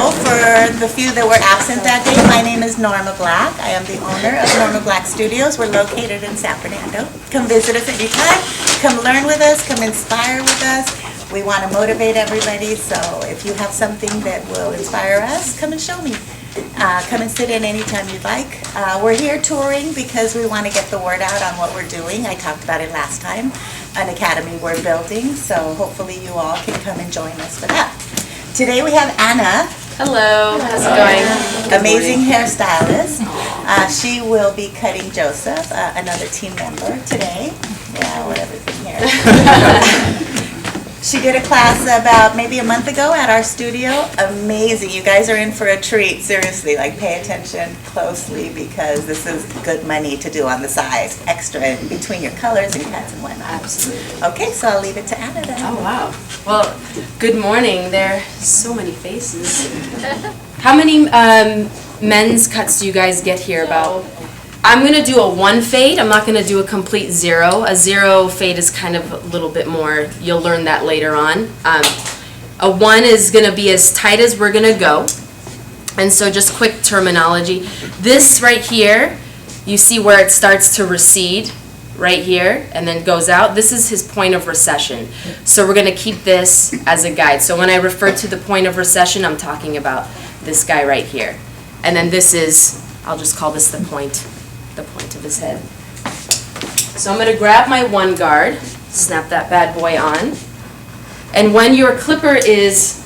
So, for the few that were absent that day, my name is Norma Black. I am the owner of Norma Black Studios. We're located in San Fernando. Come visit us anytime. Come learn with us. Come inspire with us. We want to motivate everybody, so if you have something that will inspire us, come and show me. Come and sit in anytime you'd like. We're here touring because we want to get the word out on what we're doing. I talked about it last time, an academy we're building, so hopefully you all can come and join us for that. Today we have Anna. Hello, how's it going? Amazing hairstylist. She will be cutting Joseph, another team member, today. Yeah, whatever's in here. She did a class about maybe a month ago at our studio. Amazing. You guys are in for a treat. Seriously, like pay attention closely because this is good money to do on the side. Extra in between your colors and cuts and whatnot. Absolutely. Okay, so I'll leave it to Anna then. Oh, wow. Well, good morning. There are so many faces. How many men's cuts do you guys get here about? I'm going to do a 1 fade. I'm not going to do a complete 0. A 0 fade is kind of a little bit more, you'll learn that later on. A 1 is going to be as tight as we're going to go. And so just quick terminology. This right here, you see where it starts to recede right here and then goes out. This is his point of recession. So we're going to keep this as a guide. So when I refer to the point of recession, I'm talking about this guy right here. And then this is, I'll just call this the point of his head. So I'm going to grab my 1 guard, snap that bad boy on, and when your clipper is,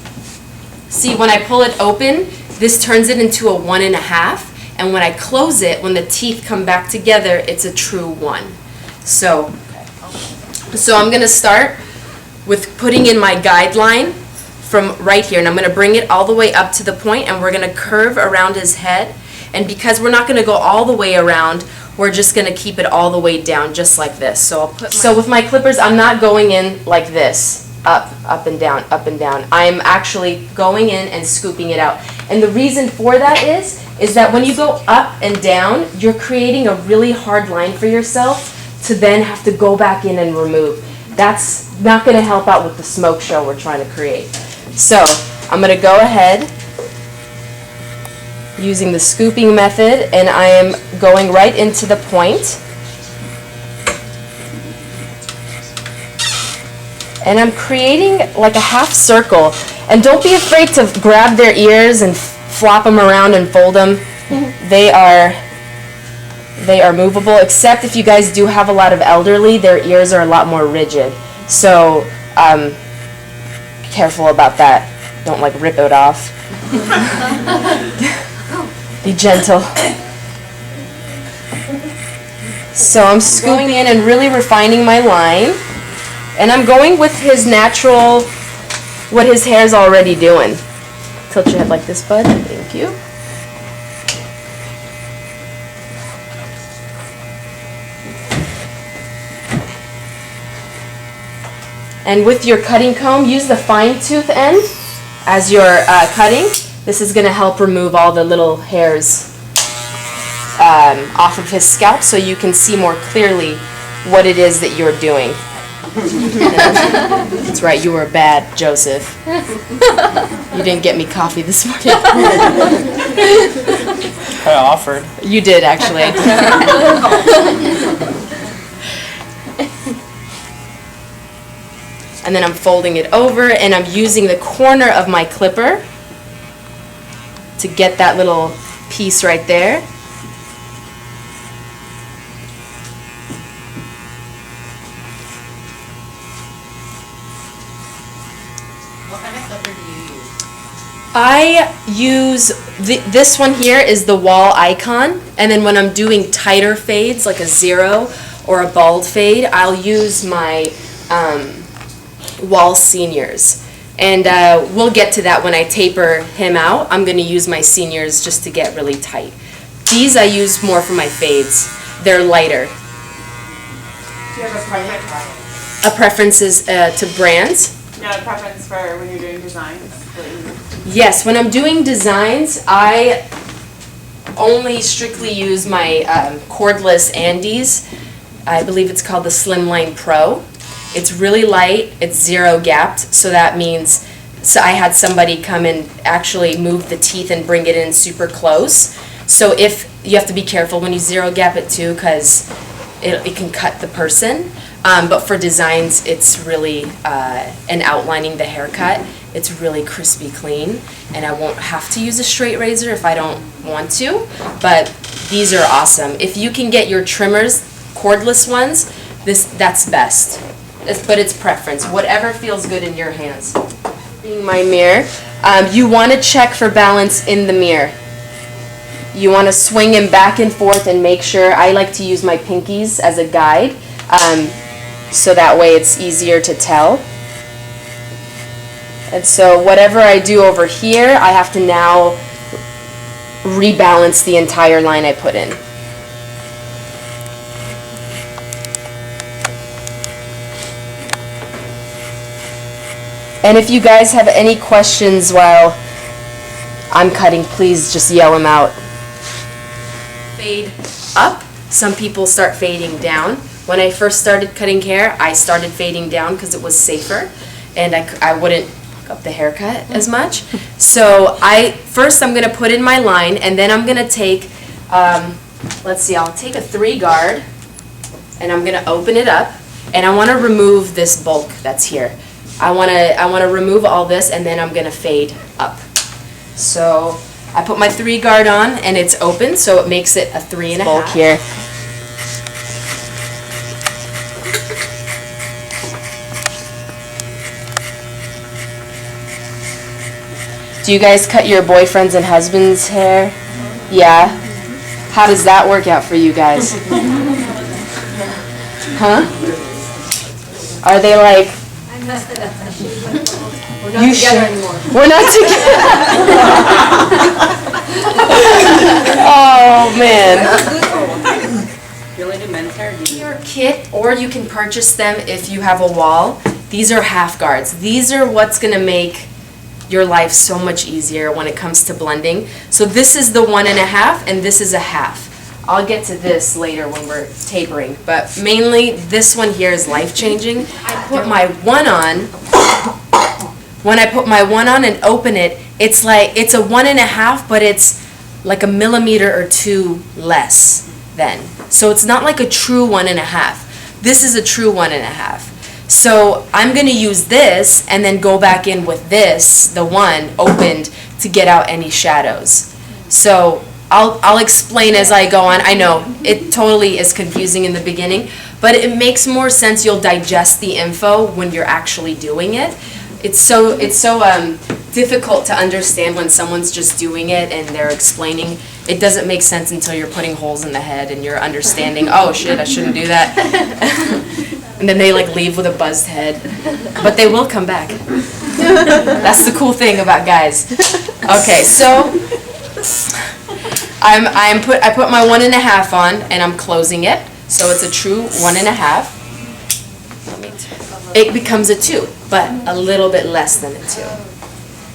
see when I pull it open, this turns it into a 1.5, and when I close it, when the teeth come back together, it's a true 1. So I'm going to start with putting in my guideline from right here, and I'm going to bring it all the way up to the point, and we're going to curve around his head. And because we're not going to go all the way around, we're just going to keep it all the way down, just like this. So I'll put so with my clippers, I'm not going in like this, up and down, up and down. I'm actually going in and scooping it out. And the reason for that is that when you go up and down, you're creating a really hard line for yourself to then have to go back in and remove. That's not going to help out with the smoke show we're trying to create. So I'm going to go ahead using the scooping method, and I am going right into the point. And I'm creating like a half circle. And don't be afraid to grab their ears and flop them around and fold them. They are movable, except if you guys do have a lot of elderly, their ears are a lot more rigid. So be careful about that. Don't like rip it off. Be gentle. So I'm scooping in and really refining my line. And I'm going with his natural, what his hair's already doing. Tilt your head like this, bud. Thank you. And with your cutting comb, use the fine tooth end as you're cutting. This is going to help remove all the little hairs off of his scalp so you can see more clearly what it is that you're doing. That's right, you were bad, Joseph. You didn't get me coffee this morning. I offered. You did, actually. And then I'm folding it over, and I'm using the corner of my clipper to get that little piece right there. What kind of clipper do you use? I use, this one here is the wall icon, and then when I'm doing tighter fades, like a 0 or a bald fade, I'll use my wall seniors. And we'll get to that when I taper him out. I'm going to use my seniors just to get really tight. These I use more for my fades. They're lighter. Do you have a preference? A preference is to brands. Yeah, a preference for when you're doing designs? Yes, when I'm doing designs, I only strictly use my cordless Andes. I believe it's called the Slimline Pro. It's really light, it's 0 gapped, so that means So I had somebody come and actually move the teeth and bring it in super close. So if you have to be careful when you zero gap it too, because it can cut the person. But for designs, it's really, and outlining the haircut, it's really crispy clean. And I won't have to use a straight razor if I don't want to. But these are awesome. If you can get your trimmers, cordless ones, that's best. But it's preference, whatever feels good in your hands. Being my mirror, you want to check for balance in the mirror. You want to swing him back and forth and make sure. I like to use my pinkies as a guide, so that way it's easier to tell. And so whatever I do over here, I have to now rebalance the entire line I put in. And if you guys have any questions while I'm cutting, please just yell them out. Fade up. Some people start fading down. When I first started cutting hair, I started fading down because it was safer, and I wouldn't fuck up the haircut as much. So first I'm going to put in my line, and then I'm going to take, let's see, I'll take a 3 guard, and I'm going to open it up, and I want to remove this bulk that's here. I want to remove all this, and then I'm going to fade up. So I put my 3 guard on, and it's open, so it makes it a 3.5 bulk here. Do you guys cut your boyfriends and husbands' hair? Yeah? How does that work out for you guys? Huh? Are they like... We're not together anymore. We're not together. Oh man. You only do men's hair? Your kit, or you can purchase them if you have a wall. These are half guards. These are what's gonna make your life so much easier when it comes to blending. So this is the 1.5, and this is a half. I'll get to this later when we're tapering, but mainly this one here is life-changing. I put my one on. When I put my one on and open it, it's a 1.5, but it's like a millimeter or 2 less then. So it's not like a true 1.5. This is a true 1.5. So I'm going to use this and then go back in with this, the one opened, to get out any shadows. So I'll explain as I go on. I know it totally is confusing in the beginning, but it makes more sense. You'll digest the info when you're actually doing it. It's so difficult to understand when someone's just doing it and they're explaining. It doesn't make sense until you're putting holes in the head and you're understanding, oh shit, I shouldn't do that. And then they like leave with a buzzed head. But they will come back. That's the cool thing about guys. Okay, so I put my 1.5 on and I'm closing it. So it's a true 1.5. It becomes a 2, but a little bit less than a 2.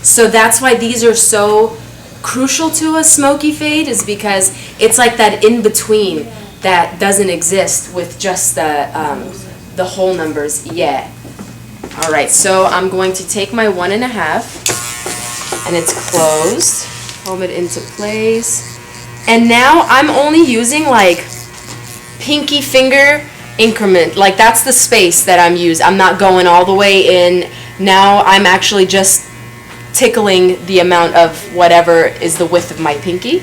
So that's why these are so crucial to a smoky fade, is because it's like that in between that doesn't exist with just the whole numbers. Yeah. All right, so I'm going to take my 1.5 and it's closed. Comb it into place. And now I'm only using like pinky finger increment. Like that's the space that I'm using. I'm not going all the way in. Now I'm actually just tickling the amount of whatever is the width of my pinky.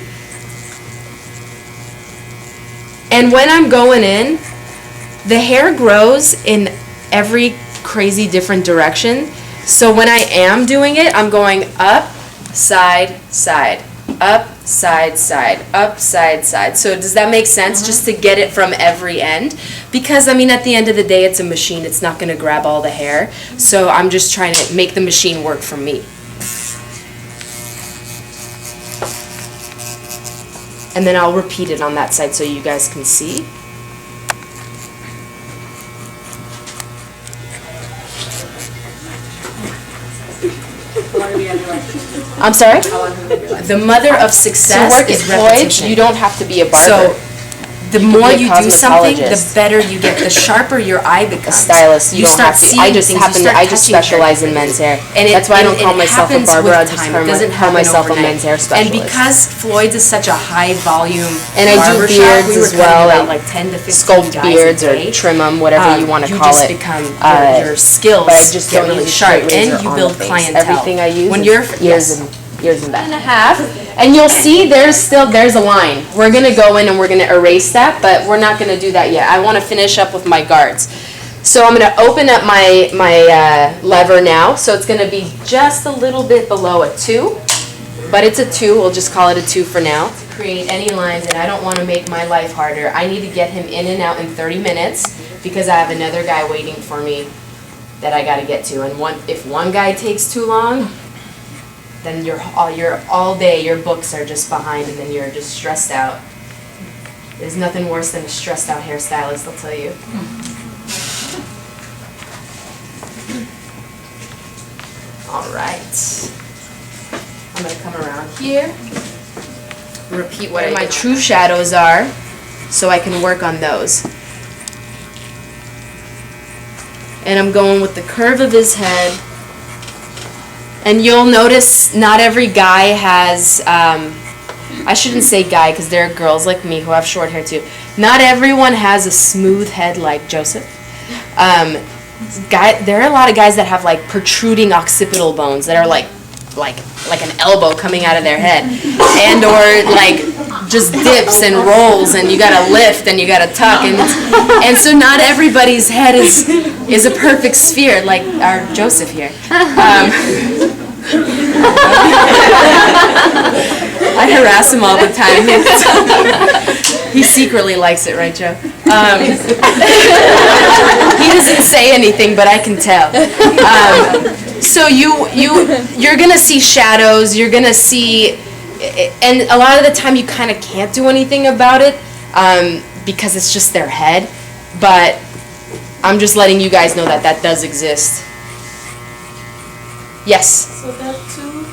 And when I'm going in, the hair grows in every crazy different direction. So when I am doing it, I'm going up, side, side, up, side, side, up, side, side. So does that make sense? Just to get it from every end? Because I mean, at the end of the day, it's a machine. It's not going to grab all the hair. So I'm just trying to make the machine work for me. And then I'll repeat it on that side so you guys can see. I'm sorry? The mother of success is repetition. You don't have to be a barber. So the You could more be a you do something, the cosmetologist. better you get. The sharper your eye becomes. Stylist, you don't start have to. seeing I just things, happen you to, start I just touching specialize hair. in men's hair. And That's why I don't and call it myself a happens barber. with I just time. It doesn't call happen myself a overnight. men's hair And specialist. because Floyd's is such a high volume And I do barber shop, beards we were as well, cutting about and like 10 to 15 sculpt guys beards a or day. trim them, whatever you want to call You it. just become your But skills I just get don't really use a sharp, straight and razor you on build the face. clientele. Everything I use when is you're years and a half. And you'll see there's a line. We're gonna go in and we're gonna erase that, but we're not gonna do that yet. I want to finish up with my guards. So I'm gonna open up my lever now. So it's gonna be just a little bit below a 2, but it's a 2. We'll just call it a 2 for now. To create any lines, and I don't want to make my life harder. I need to get him in and out in 30 minutes because I have another guy waiting for me that I got to get to. And if one guy takes too long, then you're all day, your books are just behind, and then you're just stressed out. There's nothing worse than a stressed out hairstylist, I'll tell you. All right. I'm gonna come around here, repeat what my true shadows are, so I can work on those. And I'm going with the curve of his head. And you'll notice not every guy has, I shouldn't say guy because there are girls like me who have short hair too. Not everyone has a smooth head like Joseph. There are a lot of guys that have like protruding occipital bones that are like an elbow coming out of their head, and or like just dips and rolls, and you gotta lift and you gotta tuck, and so not everybody's head is a perfect sphere like our Joseph here. I harass him all the time. He secretly likes it, right, Joe? He doesn't say anything, but I can tell. So you're gonna see shadows. You're gonna see, and a lot of the time you kind of can't do anything about it because it's just their head. But I'm just letting you guys know that that does exist. Yes. So that 2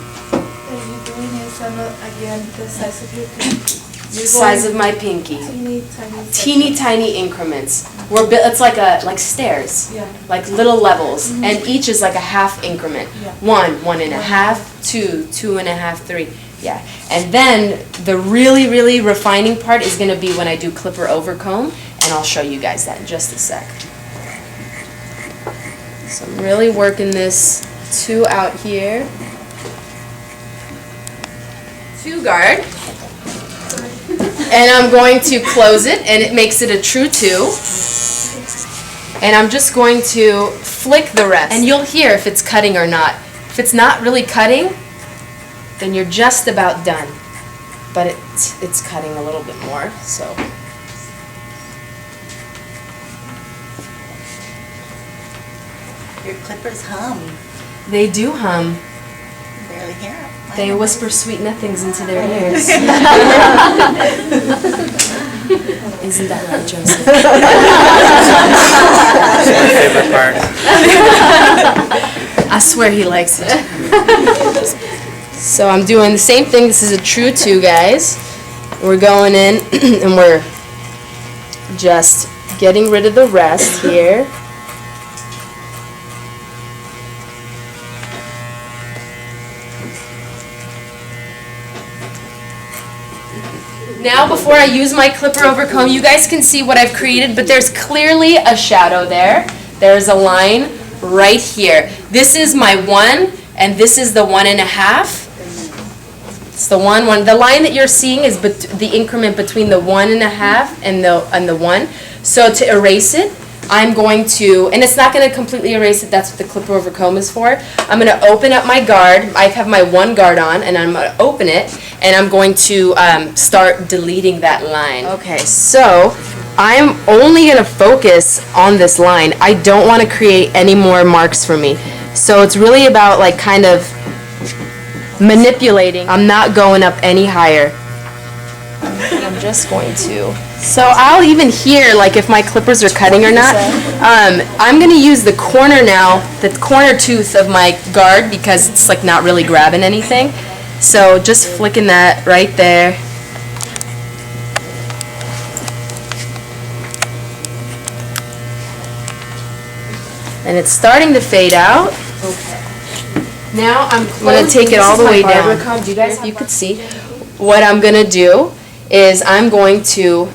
that you're doing is again the size of your pinky. Size of my pinky. Teeny tiny increments. It's like stairs. Yeah. Like little levels, and each is like a half increment. Yeah. 1, 1.5, 2, 2.5, 3. Yeah. And then the really, really refining part is going to be when I do clipper over comb, and I'll show you guys that in just a sec. So I'm really working this 2 out here. 2 guard. And I'm going to close it, and it makes it a true 2. And I'm just going to flick the rest. And you'll hear if it's cutting or not. If it's not really cutting, then you're just about done. But it's cutting a little bit more, so. Your clippers hum. They do hum. Barely hear them. They whisper sweet nothings into their ears. Isn't that right, Joseph? That's my favorite part. I swear he likes it. So I'm doing the same thing. This is a true 2, guys. We're going in and we're just getting rid of the rest here. Now before I use my clipper over comb, you guys can see what I've created, but there's clearly a shadow there. There's a line right here. This is my 1, and this is the 1.5. It's the 1. The line that you're seeing is the increment between the 1.5 and the 1. So to erase it, I'm going to, and it's not going to completely erase it, that's what the clipper over comb is for. I'm going to open up my guard. I have my 1 guard on, and I'm going to open it, and I'm going to start deleting that line. Okay, so I'm only going to focus on this line. I don't want to create any more marks for me. So it's really about like kind of manipulating. I'm not going up any higher. I'm just going to. So I'll even hear like if my clippers are cutting or not. I'm going to use the corner now, the corner tooth of my guard because it's like not really grabbing anything. So just flicking that right there. And it's starting to fade out. Okay. Now I'm going to take it all the way down. Do you guys, if you could see, what I'm going to do is I'm going to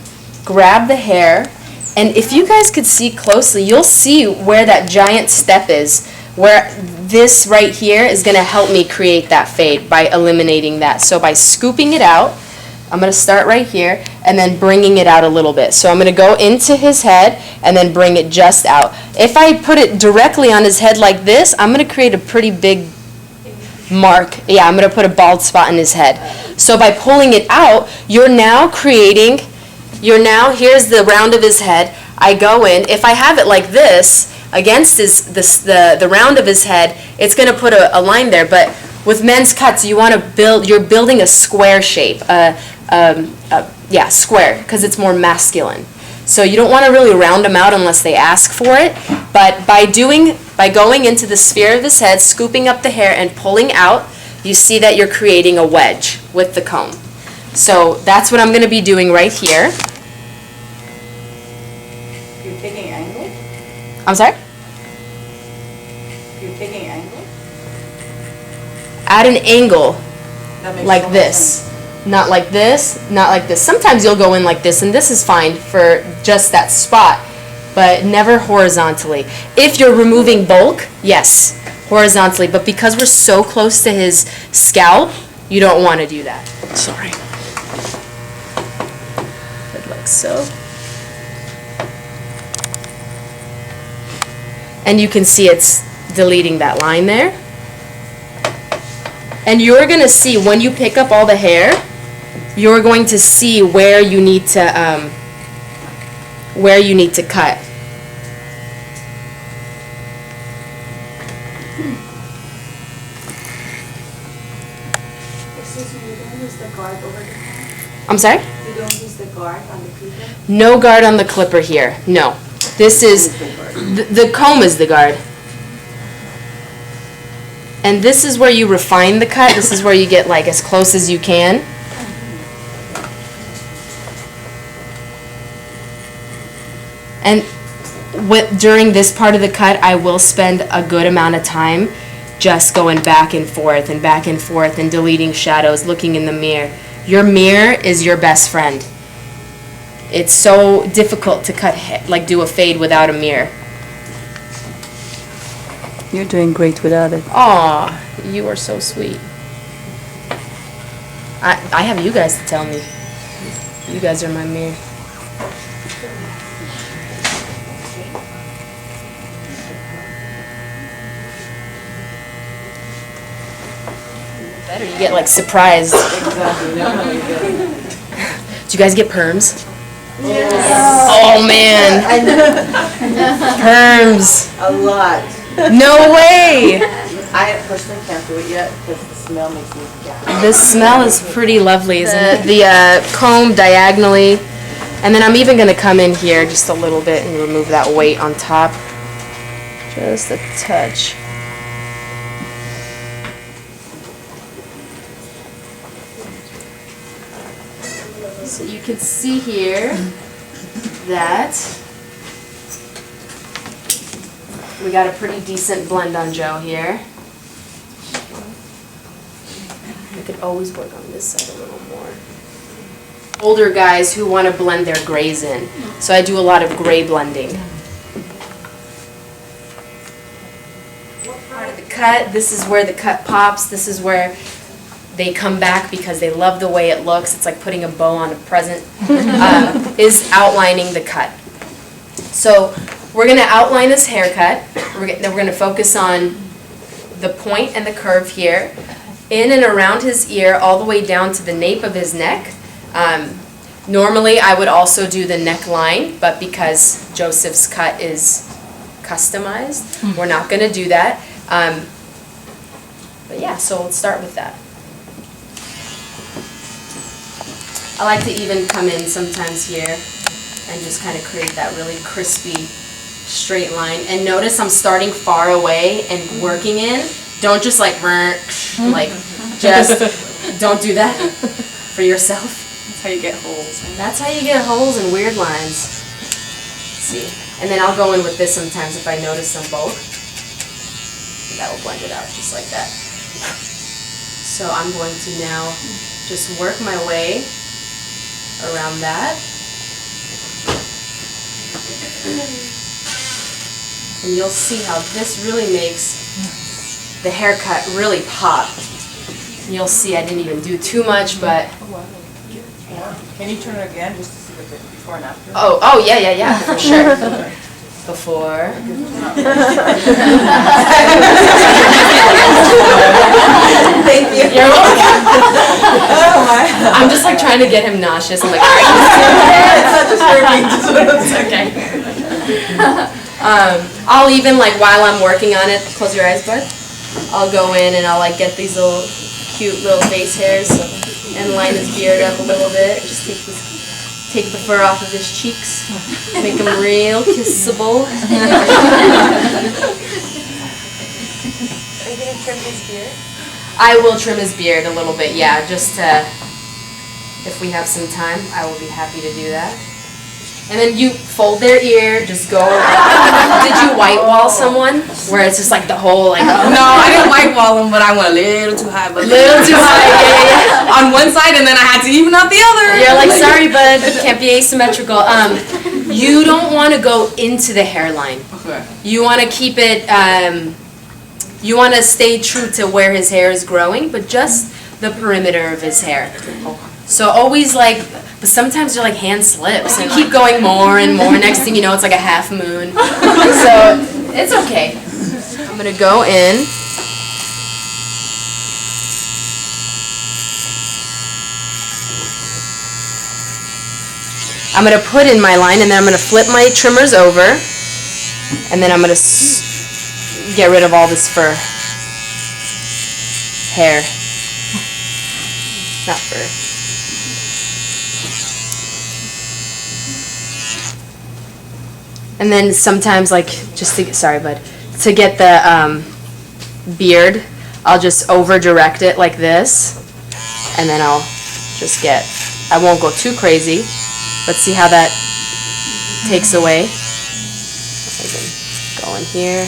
grab the hair, and if you guys could see closely, you'll see where that giant step is, where this right here is going to help me create that fade by eliminating that. So by scooping it out, I'm going to start right here and then bringing it out a little bit. So I'm going to go into his head and then bring it just out. If I put it directly on his head like this, I'm going to create a pretty big mark. Yeah, I'm going to put a bald spot in his head. So by pulling it out, you're now creating, here's the round of his head. I go in. If I have it like this against the round of his head, it's going to put a line there. But with men's cuts, you're building a square shape, square, because it's more masculine. So you don't want to really round them out unless they ask for it. But by going into the sphere of his head, scooping up the hair and pulling out, you see that you're creating a wedge with the comb. So that's what I'm going to be doing right here. You're taking angle? I'm sorry? You're taking angle? At an angle, That makes like so much this. sense. Not like this, not like this. Sometimes you'll go in like this, and this is fine for just that spot, but never horizontally. If you're removing bulk, yes, horizontally, but because we're so close to his scalp, you don't want to do that. Sorry. Like so. And you can see it's deleting that line there. And you're going to see, when you pick up all the hair, you're going to see where you need to cut. Excuse me, you don't use the guard over the I'm sorry? You don't use the guard on the clipper? No guard on the clipper here. No. This is, the comb is the guard. And this is where you refine the cut. This is where you get like as close as you can. And during this part of the cut, I will spend a good amount of time just going back and forth and deleting shadows, looking in the mirror. Your mirror is your best friend. It's so difficult to do a fade without a mirror. You're doing great without it. Aw, you are so sweet. I have you guys to tell me. You guys are my mirror. Better, you get like surprised. Exactly. Now you get it. Do you guys get perms? Oh man. Perms. A lot. No way. I personally can't do it yet because the smell makes me gag. The smell is pretty lovely, isn't it? The comb diagonally. And then I'm even going to come in here just a little bit and remove that weight on top. Just a touch. So you can see here that we got a pretty decent blend on Joe here. I could always work on this side a little more. Older guys who want to blend their grays in. So I do a lot of gray blending. Part of the cut, this is where the cut pops. This is where they come back because they love the way it looks. It's like putting a bow on a present. Is outlining the cut. So we're going to outline this haircut. Then we're going to focus on the point and the curve here, in and around his ear, all the way down to the nape of his neck. Normally, I would also do the neckline, but because Joseph's cut is customized, we're not going to do that. But yeah, so let's start with that. I like to even come in sometimes here and just kind of create that really crispy straight line. And notice I'm starting far away and working in. Don't just like just don't do that for yourself. That's how you get holes. That's how you get holes and weird lines. Let's see. And then I'll go in with this sometimes if I notice some bulk. That will blend it out just like that. So I'm going to now just work my way around that. And you'll see how this really makes the haircut really pop. You'll see I didn't even do too much, but... Can you turn it again just to see the before and after? Oh, yeah, for sure. Before. Thank you. You're welcome. I'm just like trying to get him nauseous. I'm like, all right, It's not just for me, just it's okay. I'll even like while I'm working on it, close your eyes, bud. I'll go in and I'll like get these little cute little face hairs and line his beard up a little bit. Just take the fur off of his cheeks, make him real kissable. Are you going to trim his beard? I will trim his beard a little bit, yeah, just to, if we have some time, I will be happy to do that. And then you fold their ear, just go. Did you white wall someone? Where it's just like the whole like. No, I didn't white wall them, but I went a little too high. But Little too high, yeah. on one side, and then I had to even out the other. You're like, sorry, bud, can't be asymmetrical. You don't want to go into the hairline. Okay. You want to keep it. You want to stay true to where his hair is growing, but just the perimeter of his hair. So always like. But sometimes your like hand slips and keep going more and more. Next thing you know, it's like a half moon. So it's okay. I'm gonna go in. I'm gonna put in my line and then I'm gonna flip my trimmers over. And then I'm gonna get rid of all this fur. Hair. Not fur. And then sometimes, like, just to get, sorry, bud, to get the beard, I'll just over-direct it like this, and then I'll just get, I won't go too crazy, but see how that takes away? I can go in here.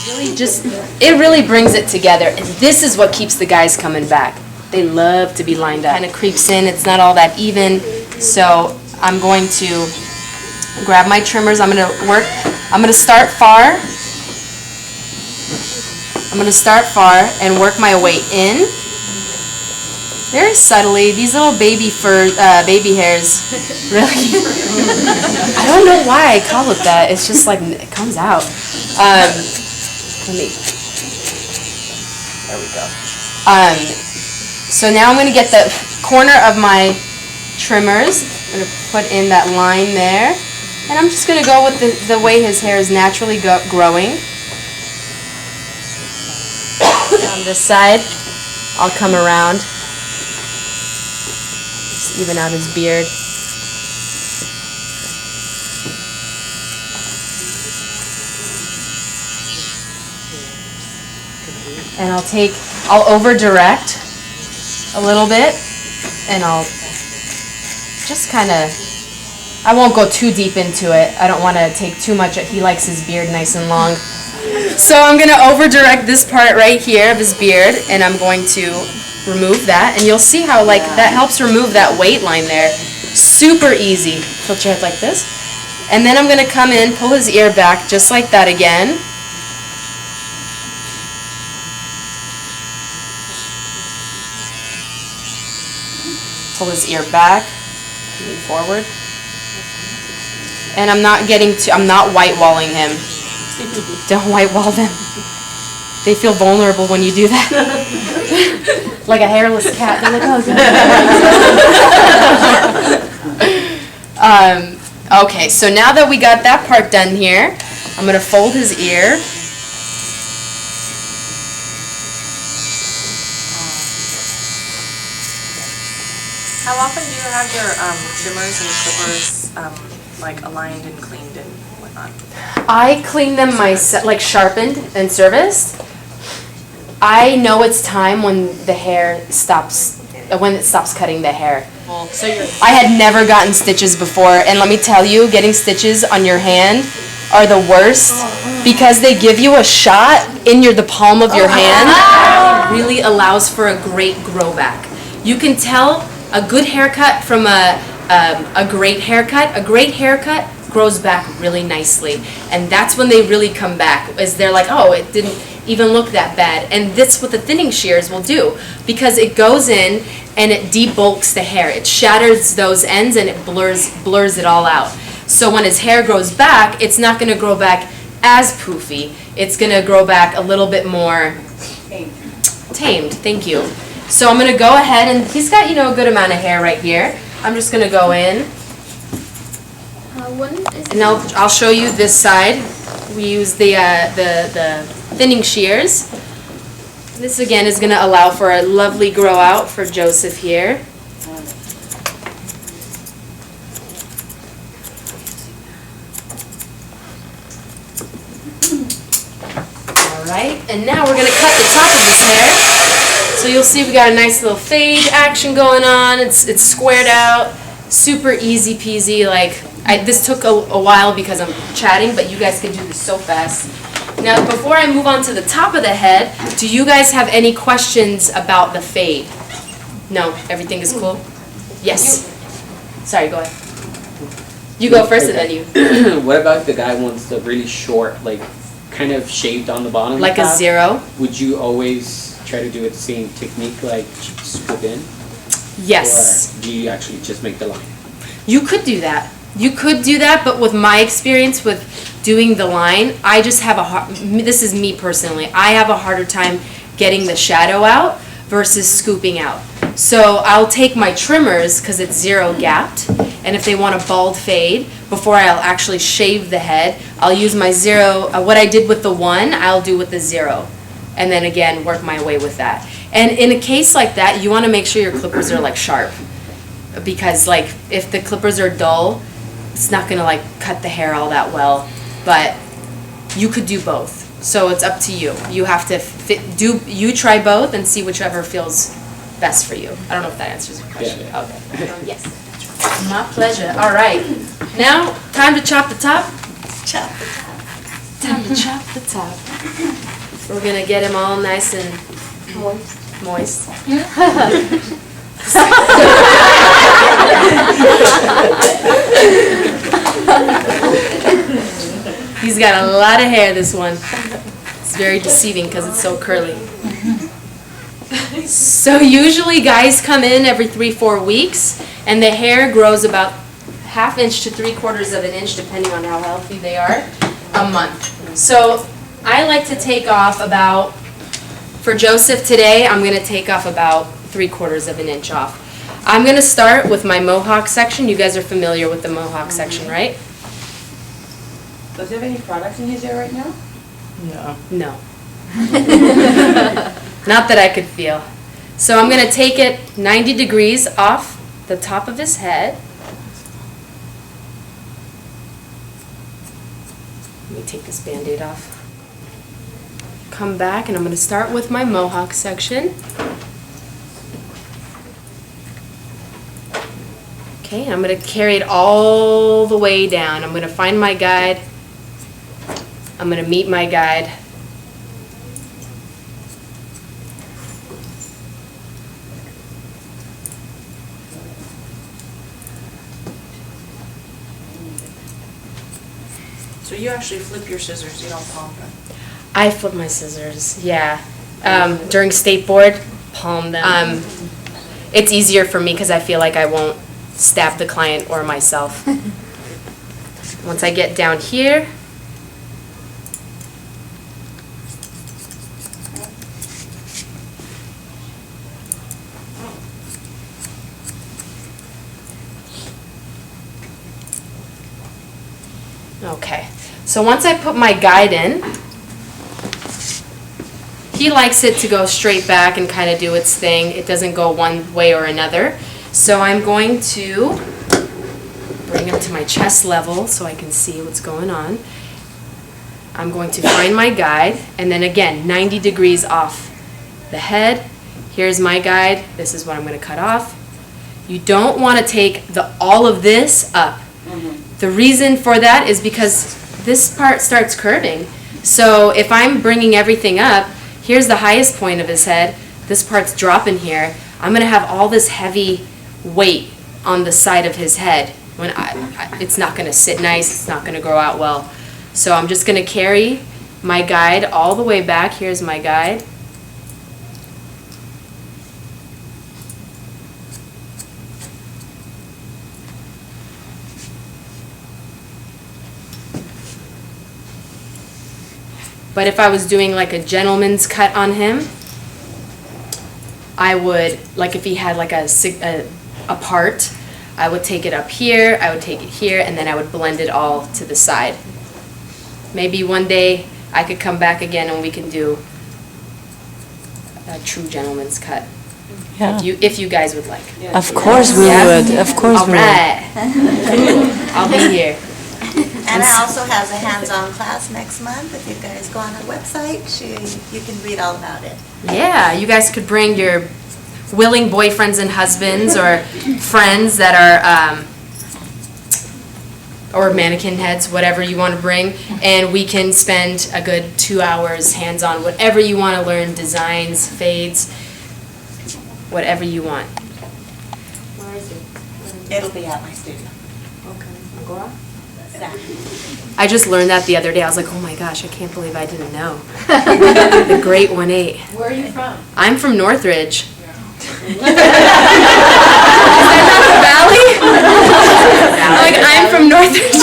Really just, it really brings it together, and this is what keeps the guys coming back. They love to be lined up. Kind of creeps in, it's not all that even. So I'm going to grab my trimmers, I'm gonna start far. I'm gonna start far and work my way in. Very subtly, these little baby hairs, really. I don't know why I call it that, it's just like, it comes out. There we go. So now I'm going to get the corner of my trimmers. I'm going to put in that line there. And I'm just going to go with the way his hair is naturally growing. On this side, I'll come around. Just even out his beard. And I'll over-direct a little bit, and I'll just kind of, I won't go too deep into it. I don't want to take too much. He likes his beard nice and long. So I'm going to over-direct this part right here of his beard, and I'm going to remove that, and you'll see how like that helps remove that weight line there. Super easy. Tilt your head like this. And then I'm going to come in, pull his ear back just like that again. Pull his ear back, move forward. And I'm not white walling him. Don't white wall them. They feel vulnerable when you do that. Like a hairless cat. They're like, oh, okay, so now that we got that part done here, I'm going to fold his ear. How often do you have your trimmers and clippers like aligned and cleaned and whatnot? I clean them myself, like sharpened and serviced. I know it's time when the hair stops, when it stops cutting the hair. beautiful. So I had never gotten stitches before, and let me tell you, getting stitches on your hand are the worst because they give you a shot in the palm of your hand. It really allows for a great grow back. You can tell a good haircut from a great haircut. A great haircut grows back really nicely, and that's when they really come back, is they're like, oh, it didn't even look that bad. And that's what the thinning shears will do, because it goes in and it debulks the hair. It shatters those ends and it blurs it all out. So when his hair grows back, it's not going to grow back as poofy. It's going to grow back a little bit more tamed. Thank you. So I'm going to go ahead, and he's got, you know, a good amount of hair right here. I'm just going to go in. And I'll show you this side. We use the thinning shears. This again is going to allow for a lovely grow out for Joseph here. Alright, and now we're going to cut the top of his hair. So you'll see we got a nice little fade action going on. It's squared out, super easy peasy. Like this took a while because I'm chatting, but you guys can do this so fast. Now, before I move on to the top of the head, do you guys have any questions about the fade? No, everything is cool? Yes. Sorry, go ahead. You go first and then you. What about if the guy wants the really short, like kind of shaved on the bottom? Like a zero? Would you always try to do it the same technique, like swoop in? Yes. Or do you actually just make the line? You could do that. You could do that, but with my experience with doing the line, I just have this is me personally, I have a harder time getting the shadow out versus scooping out. So I'll take my trimmers, because it's zero gapped, and if they want a bald fade, before I'll actually shave the head, I'll use my zero, what I did with the one, I'll do with the zero. And then again, work my way with that. And in a case like that, you want to make sure your clippers are like sharp. Because like, if the clippers are dull, it's not going to like cut the hair all that well. But you could do both. So it's up to you. You have to you try both and see whichever feels best for you. I don't know if that answers your question. Yeah. Okay. Yes. My pleasure. All right. Now, time to chop the top. Chop the top. Time to chop the top. We're going to get him all nice and moist. He's got a lot of hair, this one. It's very deceiving because it's so curly. So usually guys come in every 3-4 weeks, and the hair grows about 1/2 inch to 3/4 of an inch, depending on how healthy they are, a month. So I like to take off about, for Joseph today, I'm going to take off about 3/4 of an inch off. I'm going to start with my Mohawk section. You guys are familiar with the Mohawk section, right? Does he have any products in his hair right now? No. No. Not that I could feel. So I'm going to take it 90 degrees off the top of his head. Let me take this Band-Aid off. Come back, and I'm going to start with my Mohawk section. Okay, and I'm going to carry it all the way down. I'm going to find my guide. I'm going to meet my guide. So you actually flip your scissors, you don't palm them? I flip my scissors, yeah. During state board, palm them. It's easier for me because I feel like I won't stab the client or myself. Once I get down here, okay. So once I put my guide in, he likes it to go straight back and kind of do its thing. It doesn't go one way or another. So I'm going to bring him to my chest level so I can see what's going on. I'm going to find my guide, and then again, 90 degrees off the head. Here's my guide. This is what I'm going to cut off. You don't want to take all of this up. The reason for that is because this part starts curving. So if I'm bringing everything up, here's the highest point of his head, this part's dropping here, I'm going to have all this heavy weight on the side of his head. When it's not going to sit nice, it's not going to grow out well. So I'm just going to carry my guide all the way back. Here's my guide. But if I was doing like a gentleman's cut on him, I would, like if he had like a part, I would take it up here, I would take it here, and then I would blend it all to the side. Maybe one day I could come back again and we can do a true gentleman's cut. Yeah. If you guys would like. Of course we would. Of course All we would. right. I'll be here. Anna also has a hands-on class next month. If you guys go on her website, you can read all about it. Yeah, you guys could bring your willing boyfriends and husbands or friends that are, or mannequin heads, whatever you want to bring, and we can spend a good 2 hours hands-on, whatever you want to learn, designs, fades, whatever you want. Where is it? It'll be at my studio. Okay. I just learned that the other day. I was like, oh my gosh, I can't believe I didn't know. The Great 1-8. Where are you from? I'm from Northridge. Is that not the valley? Like, I'm from Northridge.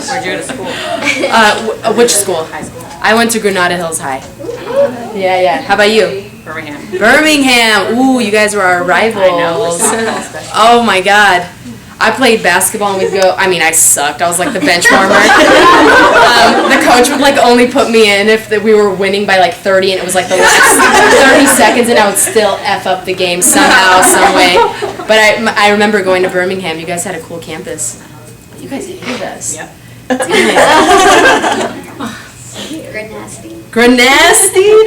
Where'd you go to school? Which school? High school. I went to Granada Hills High. Yeah, yeah. How about you? Birmingham. Birmingham. Ooh, you guys were our rivals. Oh my God. I played basketball and we'd go, I mean, I sucked. I was like the bench warmer. The coach would like only put me in if we were winning by like 30 and it was like the last 30 seconds and I would still F up the game somehow, some way. But I remember going to Birmingham. You guys had a cool campus. You guys hated us. Yep. Grenasty. Grenasty?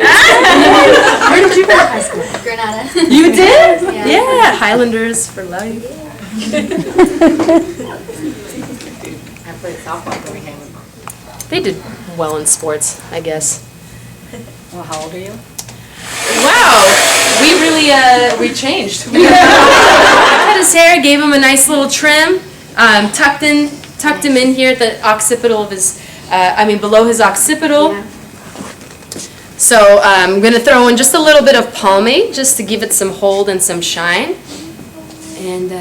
Where did you go to high school? Granada. You did? Yeah. Yeah, Highlanders for life. I played softball in Birmingham. They did well in sports, I guess. Well, how old are you? Wow, we really, we changed. Cut his hair, gave him a nice little trim, tucked him in here at the occipital of his, below his occipital. Yeah. So I'm going to throw in just a little bit of pomade just to give it some hold and some shine. And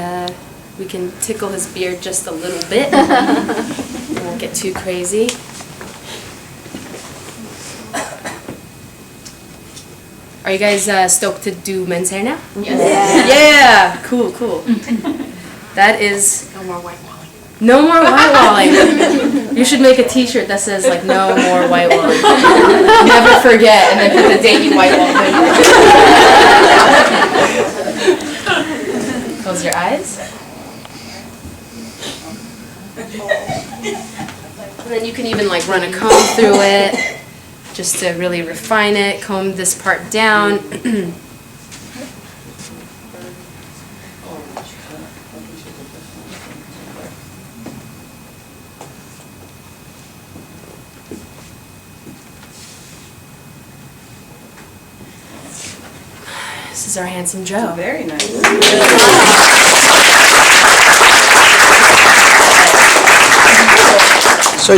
we can tickle his beard just a little bit. Won't get too crazy. Are you guys stoked to do men's hair now? Yes. Yeah. Cool, cool. That is... No more white walling. No more white walling. You should make a t-shirt that says like no more white walling. Never forget, and then put the date you white walled. Close your eyes. And then you can even like run a comb through it just to really refine it. Comb this part down. This is our handsome Joe. Very nice. So